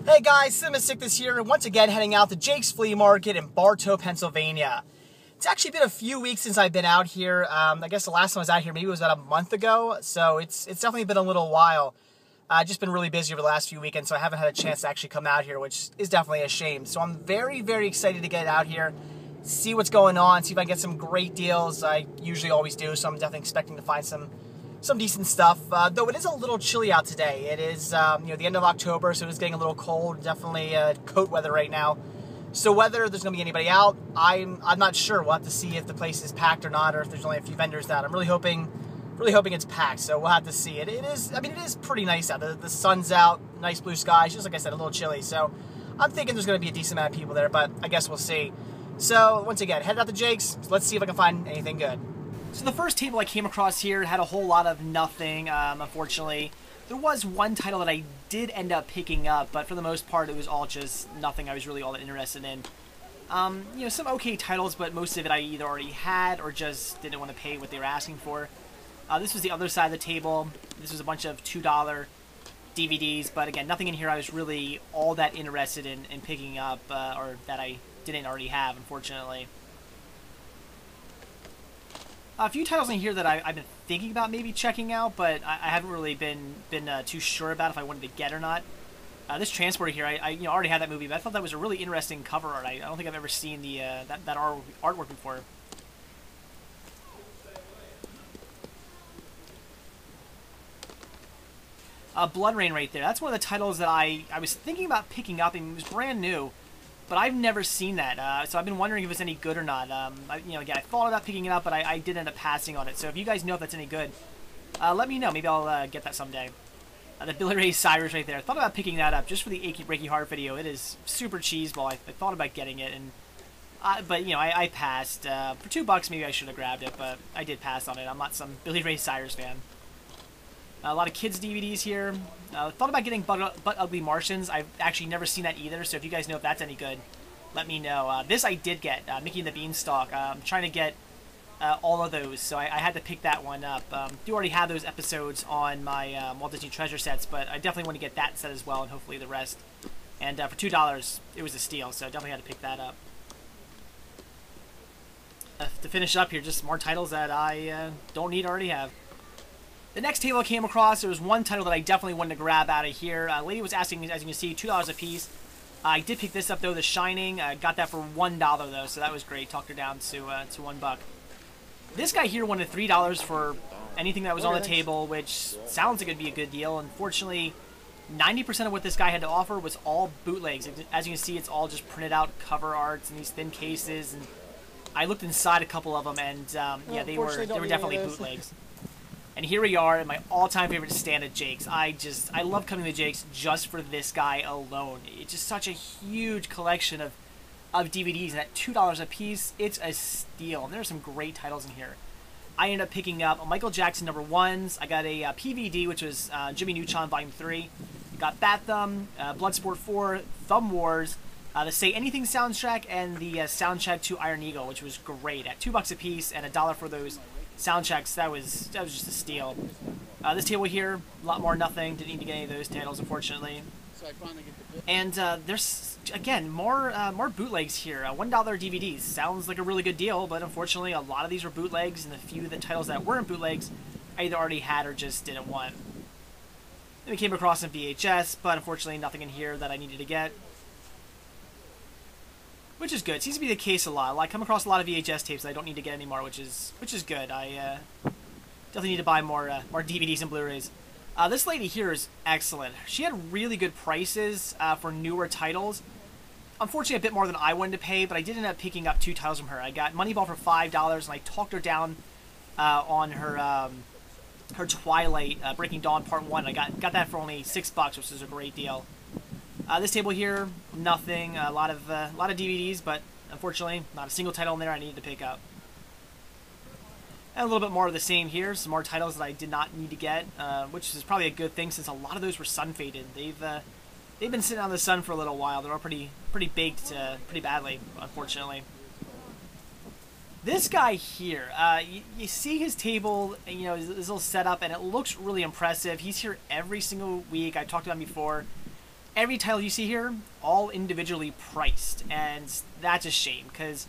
Hey guys, Sick here, and once again heading out to Jake's Flea Market in Bartow, Pennsylvania. It's actually been a few weeks since I've been out here. I guess the last time I was out here maybe it was about a month ago, so it's definitely been a little while. I've just been really busy over the last few weekends, so I haven't had a chance to actually come out here, which is definitely a shame. So I'm very, very excited to get out here, see what's going on, see if I can get some great deals. I usually always do, so I'm definitely expecting to find some decent stuff, though it is a little chilly out today. It is, the end of October, so it is getting a little cold. Definitely coat weather right now. So whether there's going to be anybody out, I'm not sure. We'll have to see if the place is packed or not, or if there's only a few vendors out. I'm really hoping it's packed. So we'll have to see. It is pretty nice out. The sun's out, nice blue skies. Just like I said, a little chilly. So I'm thinking there's going to be a decent amount of people there, but I guess we'll see. So once again, headed out to Jake's. Let's see if I can find anything good. So the first table I came across here had a whole lot of nothing, unfortunately. There was one title that I did end up picking up, but for the most part it was all just nothing I was really all that interested in. Some okay titles, but most of it I either already had or just didn't want to pay what they were asking for. This was the other side of the table. This was a bunch of $2 DVDs, but again, nothing in here I was really all that interested in picking up, or that I didn't already have, unfortunately. A few titles in here that I've been thinking about maybe checking out, but I haven't really been too sure about if I wanted to get or not. This Transporter here, I already had that movie, but I thought that was a really interesting cover art. I don't think I've ever seen the that artwork before. Blood Rain right there. That's one of the titles that I was thinking about picking up, and it was brand new. But I've never seen that, so I've been wondering if it's any good or not. Again, I thought about picking it up, but I did end up passing on it. So if you guys know if that's any good, let me know. Maybe I'll get that someday. The blu-ray Cyrus right there. I thought about picking that up just for the Achy Breaky Heart video. It is super cheeseball. I thought about getting it, and but I passed. For $2, maybe I should have grabbed it, but I did pass on it. I'm not some Billy Ray Cyrus fan. A lot of kids' DVDs here. Thought about getting But Ugly Martians. I've actually never seen that either, so if you guys know if that's any good, let me know. This I did get, Mickey and the Beanstalk. I'm trying to get all of those, so I had to pick that one up. Do already have those episodes on my Walt Disney Treasure sets, but I definitely want to get that set as well, and hopefully the rest. And for $2, it was a steal, so definitely had to pick that up. To finish up here, just more titles that I don't need, already have. The next table I came across, there was one title that I definitely wanted to grab out of here. A lady was asking, as you can see, $2 a piece. I did pick this up, though, The Shining. Got that for $1, though, so that was great. Talked her down to $1. This guy here wanted $3 for anything that was on the table, which sounds like it'd be a good deal. Unfortunately, 90% of what this guy had to offer was all bootlegs. As you can see, it's all just printed out cover arts in these thin cases. And I looked inside a couple of them, and yeah, they were definitely bootlegs. And here we are at my all-time favorite stand at Jake's. I love coming to Jake's just for this guy alone. It's just such a huge collection of DVDs, and at $2 a piece, it's a steal. And there's some great titles in here. I ended up picking up a Michael Jackson #1s. I got a PVD, which was Jimmy Neutron Volume 3. Got Bat Thumb, Bloodsport 4, Thumb Wars, the Say Anything soundtrack, and the soundtrack to Iron Eagle, which was great. At $2 a piece and $1 for those soundtracks, that was just a steal. This table here, a lot more nothing. Didn't need to get any of those titles, unfortunately. So I finally get the and there's again more bootlegs here. $1 DVDs sounds like a really good deal, but unfortunately, a lot of these were bootlegs, and the few of the titles that weren't bootlegs, I either already had or just didn't want. Then we came across some VHS, but unfortunately, nothing in here that I needed to get. Which is good. Seems to be the case a lot. I come across a lot of VHS tapes that I don't need to get anymore, which is good. I definitely need to buy more DVDs and Blu-rays. This lady here is excellent. She had really good prices for newer titles. Unfortunately, a bit more than I wanted to pay, but I did end up picking up 2 titles from her. I got Moneyball for $5, and I talked her down on her her Twilight Breaking Dawn Part 1. I got that for only $6, which is a great deal. This table here, nothing. A lot of DVDs, but unfortunately, not a single title in there I needed to pick up. And a little bit more of the same here. Some more titles that I did not need to get, which is probably a good thing since a lot of those were sun faded. They've been sitting out in the sun for a little while. They're all pretty baked, pretty badly, unfortunately. This guy here, you see his table, his little setup, and it looks really impressive. He's here every single week. I talked about him before. every title you see here, all individually priced, and that's a shame, because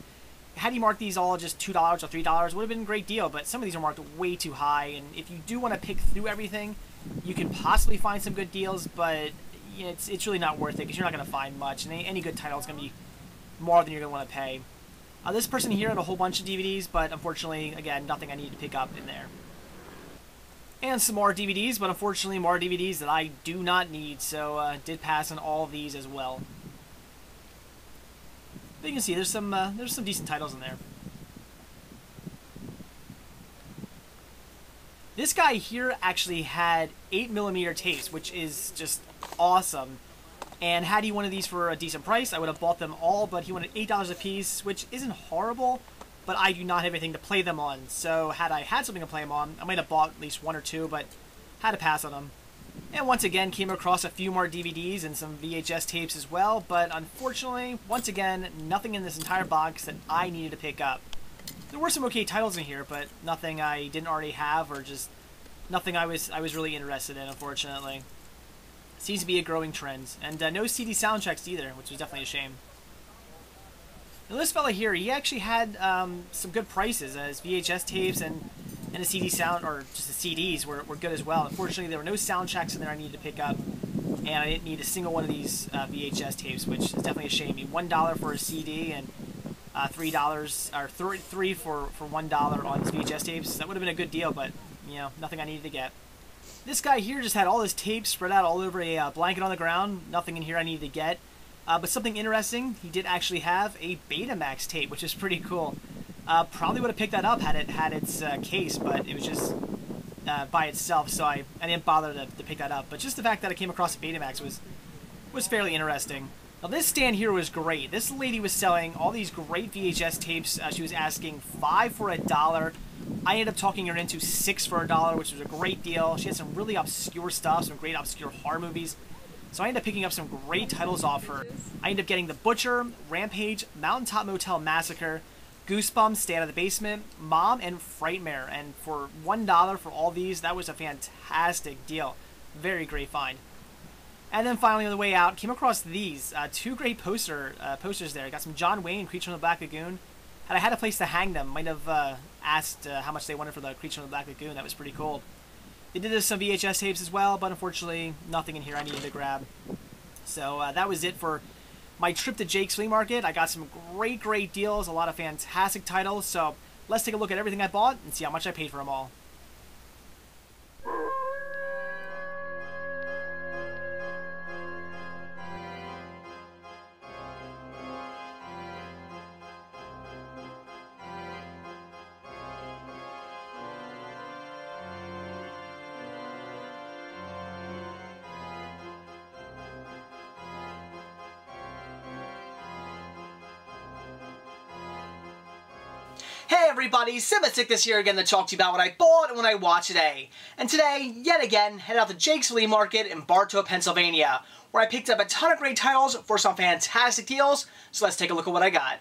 had you marked these all just $2 or $3, would have been a great deal, but some of these are marked way too high, and if you do want to pick through everything, you can possibly find some good deals, but it's really not worth it, because you're not going to find much, and any good title is going to be more than you're going to want to pay. This person here had a whole bunch of DVDs, but unfortunately, again, nothing I need to pick up in there. And some more DVDs, but unfortunately more DVDs that I do not need, so did pass on all of these as well. But you can see there's some decent titles in there. This guy here actually had 8mm tapes, which is just awesome. And had he one of these for a decent price, I would have bought them all, but he wanted $8 a piece, which isn't horrible, but I do not have anything to play them on. So had I had something to play them on, I might have bought at least one or two, but had to pass on them. And once again, came across a few more DVDs and some VHS tapes as well, but unfortunately, once again, nothing in this entire box that I needed to pick up. There were some okay titles in here, but nothing I didn't already have, or just nothing I was really interested in, unfortunately. Seems to be a growing trend. And no CD soundtracks either, which was definitely a shame. Now this fella here, he actually had some good prices, as VHS tapes and the CD sound, or just the CDs were good as well. Unfortunately, there were no soundtracks in there I needed to pick up, and I didn't need a single one of these VHS tapes, which is definitely a shame. I mean, $1 for a CD and $3 or three for $1 on these VHS tapes. That would have been a good deal, but you know, nothing I needed to get. This guy here just had all his tapes spread out all over a blanket on the ground. Nothing in here I needed to get. But something interesting, he did actually have a Betamax tape, which is pretty cool. Probably would have picked that up had it had its case, but it was just by itself, so I didn't bother to pick that up. But just the fact that I came across a Betamax was fairly interesting. Now this stand here was great. This lady was selling all these great VHS tapes. She was asking $5 for $1. I ended up talking her into $6 for $1, which was a great deal. She had some really obscure stuff, some great obscure horror movies. So I ended up picking up some great titles off her. I ended up getting The Butcher, Rampage, Mountaintop Motel Massacre, Goosebumps, Stay Out of the Basement, Mom, and Frightmare. And for $1 for all these, that was a fantastic deal. Very great find. And then finally on the way out, came across these. Two great posters there. Got some John Wayne, Creature from the Black Lagoon. Had I had a place to hang them, might have asked how much they wanted for the Creature from the Black Lagoon. That was pretty cool. They did some VHS tapes as well, but unfortunately, nothing in here I needed to grab. So that was it for my trip to Jake's Flea Market. I got some great deals, a lot of fantastic titles. So let's take a look at everything I bought and see how much I paid for them all. Hey everybody, Simatic this year again to talk to you about what I bought and what I watched today. And today, yet again, headed out to Jake's Flea Market in Bartow, Pennsylvania, where I picked up a ton of great titles for some fantastic deals, so let's take a look at what I got.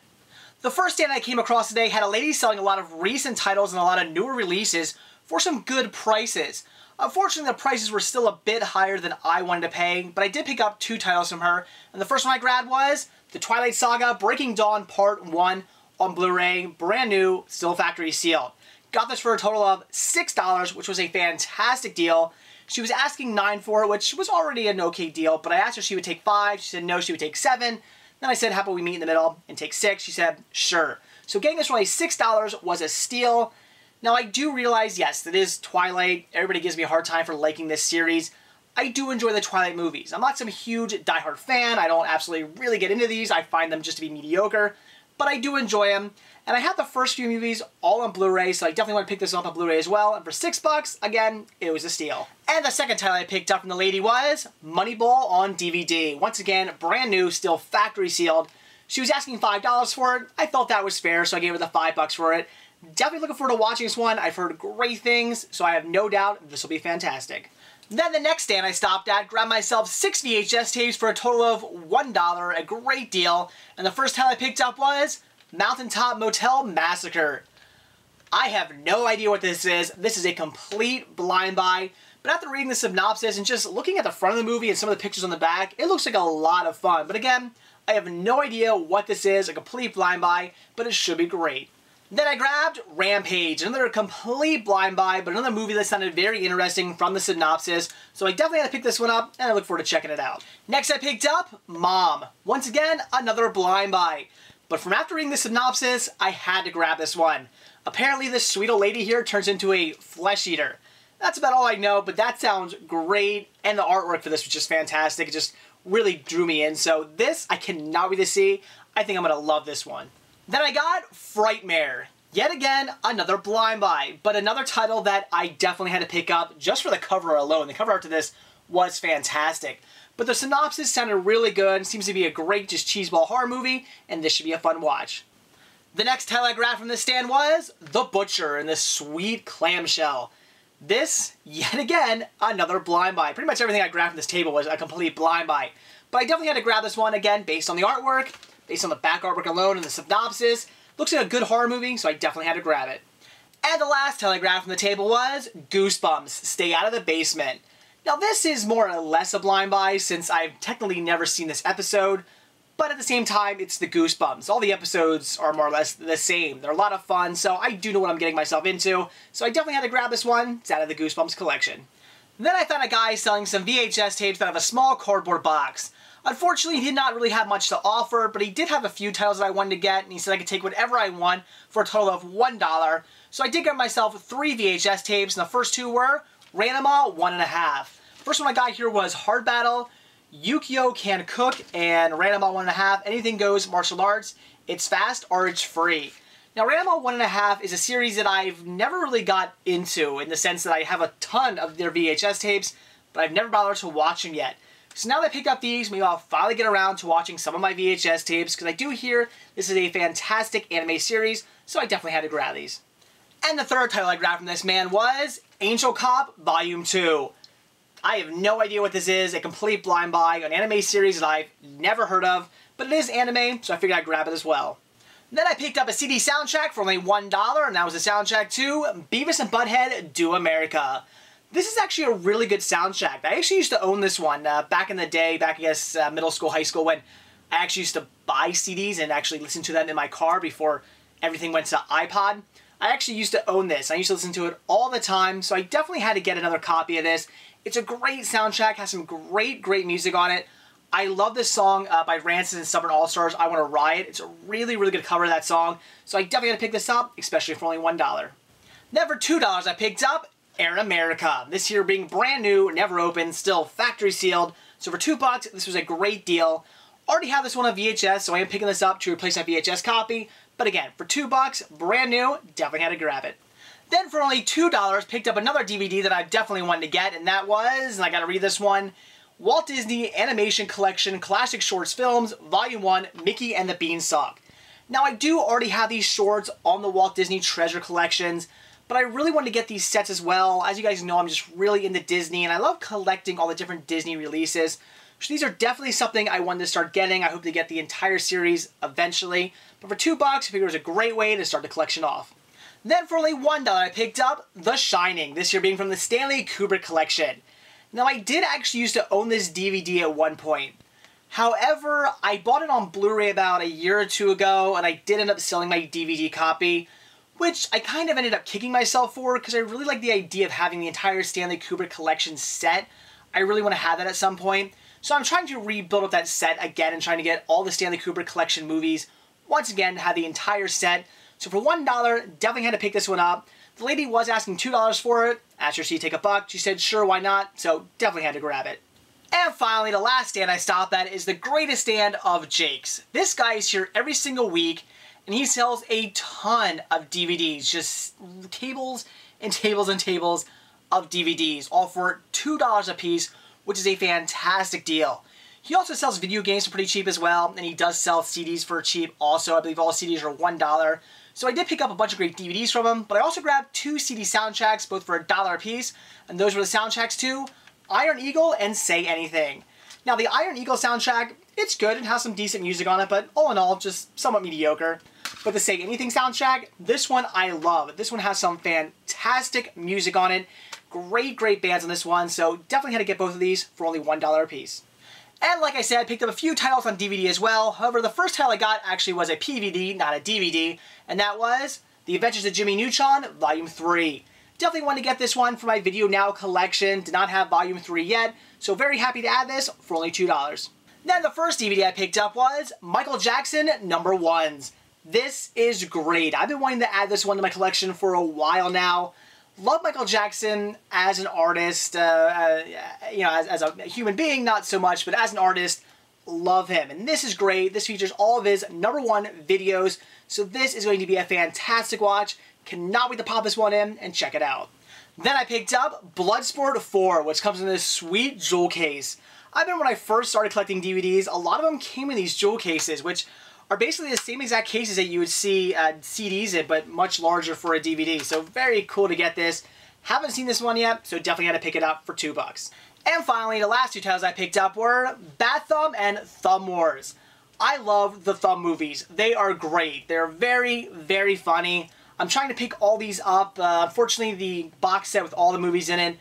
The first stand I came across today had a lady selling a lot of recent titles and a lot of newer releases for some good prices. Unfortunately, the prices were still a bit higher than I wanted to pay, but I did pick up two titles from her, and the first one I grabbed was The Twilight Saga Breaking Dawn Part 1, on Blu-ray, brand new, still factory sealed. Got this for a total of $6, which was a fantastic deal. She was asking $9 for it, which was already an okay deal, but I asked her if she would take $5. She said no, she would take $7. Then I said, how about we meet in the middle and take $6? She said, sure. So getting this for only $6 was a steal. Now I do realize, yes, it is Twilight. Everybody gives me a hard time for liking this series. I do enjoy the Twilight movies. I'm not some huge diehard fan. I don't absolutely really get into these. I find them just to be mediocre. But I do enjoy them, and I have the first few movies all on Blu-ray, so I definitely want to pick this up on Blu-ray as well, and for $6, again, it was a steal. And the second title I picked up from the lady was Moneyball on DVD. Once again, brand new, still factory sealed. She was asking $5 for it. I felt that was fair, so I gave her the $5 for it. Definitely looking forward to watching this one. I've heard great things, so I have no doubt this will be fantastic. Then the next stand I stopped at, grabbed myself 6 VHS tapes for a total of $1, a great deal, and the first title I picked up was Mountaintop Motel Massacre. I have no idea what this is. This is a complete blind buy, But after reading the synopsis and just looking at the front of the movie and some of the pictures on the back, it looks like a lot of fun. But again, I have no idea what this is, a complete blind buy, but it should be great. Then I grabbed Rampage, another complete blind buy, but another movie that sounded very interesting from the synopsis, so I definitely had to pick this one up, and I look forward to checking it out. Next I picked up Mom. Once again, another blind buy. But from after reading the synopsis, I had to grab this one. Apparently this sweet old lady here turns into a flesh eater. That's about all I know, but that sounds great, and the artwork for this was just fantastic. It just really drew me in, so this I cannot wait to see. I think I'm going to love this one. Then I got Frightmare. Yet again, another blind buy, but another title that I definitely had to pick up just for the cover alone. The cover art to this was fantastic. But the synopsis sounded really good. It seems to be a great just cheeseball horror movie, and this should be a fun watch. The next title I grabbed from this stand was The Butcher in this sweet clamshell. This, yet again, another blind buy. Pretty much everything I grabbed from this table was a complete blind buy. But I definitely had to grab this one again based on the artwork, based on the back artwork alone and the synopsis. Looks like a good horror movie, so I definitely had to grab it. And the last title I grabbed from the table was Goosebumps, Stay Out of the Basement. Now this is more or less a blind buy since I've technically never seen this episode, but at the same time, it's the Goosebumps. All the episodes are more or less the same. They're a lot of fun, so I do know what I'm getting myself into, so I definitely had to grab this one. It's out of the Goosebumps collection. Then I found a guy selling some VHS tapes out of a small cardboard box. Unfortunately, he did not really have much to offer, but he did have a few titles that I wanted to get, and he said I could take whatever I want for a total of $1. So I did get myself 3 VHS tapes, and the first 2 were Ranima 1.5. First one I got here was Hard Battle, Yukio Can Cook, and Ranima 1.5. Anything Goes Martial Arts. It's fast or it's free. Now, Ranima 1.5 is a series that I've never really got into in the sense that I have a ton of their VHS tapes, but I've never bothered to watch them yet. So now that I picked up these, maybe I'll finally get around to watching some of my VHS tapes, because I do hear this is a fantastic anime series, so I definitely had to grab these. And the third title I grabbed from this man was Angel Cop Volume 2. I have no idea what this is, a complete blind buy, an anime series that I've never heard of, but it is anime, so I figured I'd grab it as well. Then I picked up a CD soundtrack for only $1, and that was the soundtrack to Beavis and Butthead Do America. This is actually a really good soundtrack. I actually used to own this one back in the day, back I guess middle school, high school, when I actually used to buy CDs and actually listen to them in my car before everything went to iPod. I actually used to own this. I used to listen to it all the time, so I definitely had to get another copy of this. It's a great soundtrack, has some great music on it. I love this song by Rancid and Stubborn All-Stars, I Wanna Riot. It's a really good cover of that song, so I definitely had to pick this up, especially for only $1. Then for $2 I picked up Air America. This here being brand new, never opened, still factory sealed. So for $2, this was a great deal. Already have this one on VHS, so I am picking this up to replace my VHS copy. But again, for $2, brand new, definitely had to grab it. Then for only $2, picked up another DVD that I definitely wanted to get, and that was, and I gotta read this one, Walt Disney Animation Collection Classic Shorts Films, Volume 1, Mickey and the Beanstalk. Now I do already have these shorts on the Walt Disney Treasure Collections, but I really wanted to get these sets as well. As you guys know, I'm just really into Disney, and I love collecting all the different Disney releases. So these are definitely something I wanted to start getting. I hope to get the entire series eventually. But for $2, I figured it was a great way to start the collection off. Then for only $1, I picked up The Shining, this year being from the Stanley Kubrick collection. Now, I did actually used to own this DVD at one point. However, I bought it on Blu-ray about a year or two ago, and I did end up selling my DVD copy, which I kind of ended up kicking myself for because I really like the idea of having the entire Stanley Kubrick collection set. I really want to have that at some point. So I'm trying to rebuild up that set again and trying to get all the Stanley Kubrick collection movies once again to have the entire set. So for $1, definitely had to pick this one up. The lady was asking $2 for it. Asked her if she'd take a buck. She said sure, why not? So definitely had to grab it. And finally, the last stand I stopped at is the greatest stand of Jake's. This guy is here every single week, and he sells a ton of DVDs. Just tables and tables and tables of DVDs, all for $2 a piece, which is a fantastic deal. He also sells video games for pretty cheap as well, and he does sell CDs for cheap also. I believe all CDs are $1. So I did pick up a bunch of great DVDs from him, but I also grabbed 2 CD soundtracks, both for $1 a piece, and those were the soundtracks to Iron Eagle and Say Anything. Now the Iron Eagle soundtrack, it's good and has some decent music on it, but all in all, just somewhat mediocre. But the Say Anything soundtrack, this one I love. This one has some fantastic music on it, Great bands on this one, so definitely had to get both of these for only $1 a piece. And like I said, I picked up a few titles on DVD as well. However, the first title I got actually was a PVD, not a DVD, and that was The Adventures of Jimmy Neutron, Volume 3. Definitely wanted to get this one for my Video Now collection. Did not have Volume 3 yet, so very happy to add this for only $2. Then the first DVD I picked up was Michael Jackson #1s. This is great. I've been wanting to add this one to my collection for a while now. Love Michael Jackson as an artist, as a human being, not so much, but as an artist, love him. And this is great. This features all of his #1 videos, so this is going to be a fantastic watch. Cannot wait to pop this one in and check it out. Then I picked up Bloodsport 4, which comes in this sweet jewel case. I remember when I first started collecting DVDs, a lot of them came in these jewel cases, which are basically the same exact cases that you would see CDs in, but much larger for a DVD. So very cool to get this. Haven't seen this one yet, so definitely had to pick it up for $2. And finally, the last two titles I picked up were Bat Thumb and Thumb Wars. I love the Thumb movies. They are great. They're very funny. I'm trying to pick all these up. Unfortunately, the box set with all the movies in it,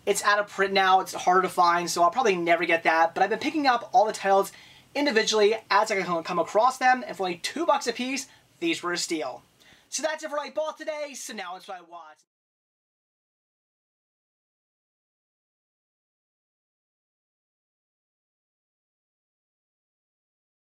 it's out of print now. It's harder to find, so I'll probably never get that. But I've been picking up all the titles individually as I can come across them, and for only $2 a piece, these were a steal. So that's it for what I bought today, so now it's what I watch.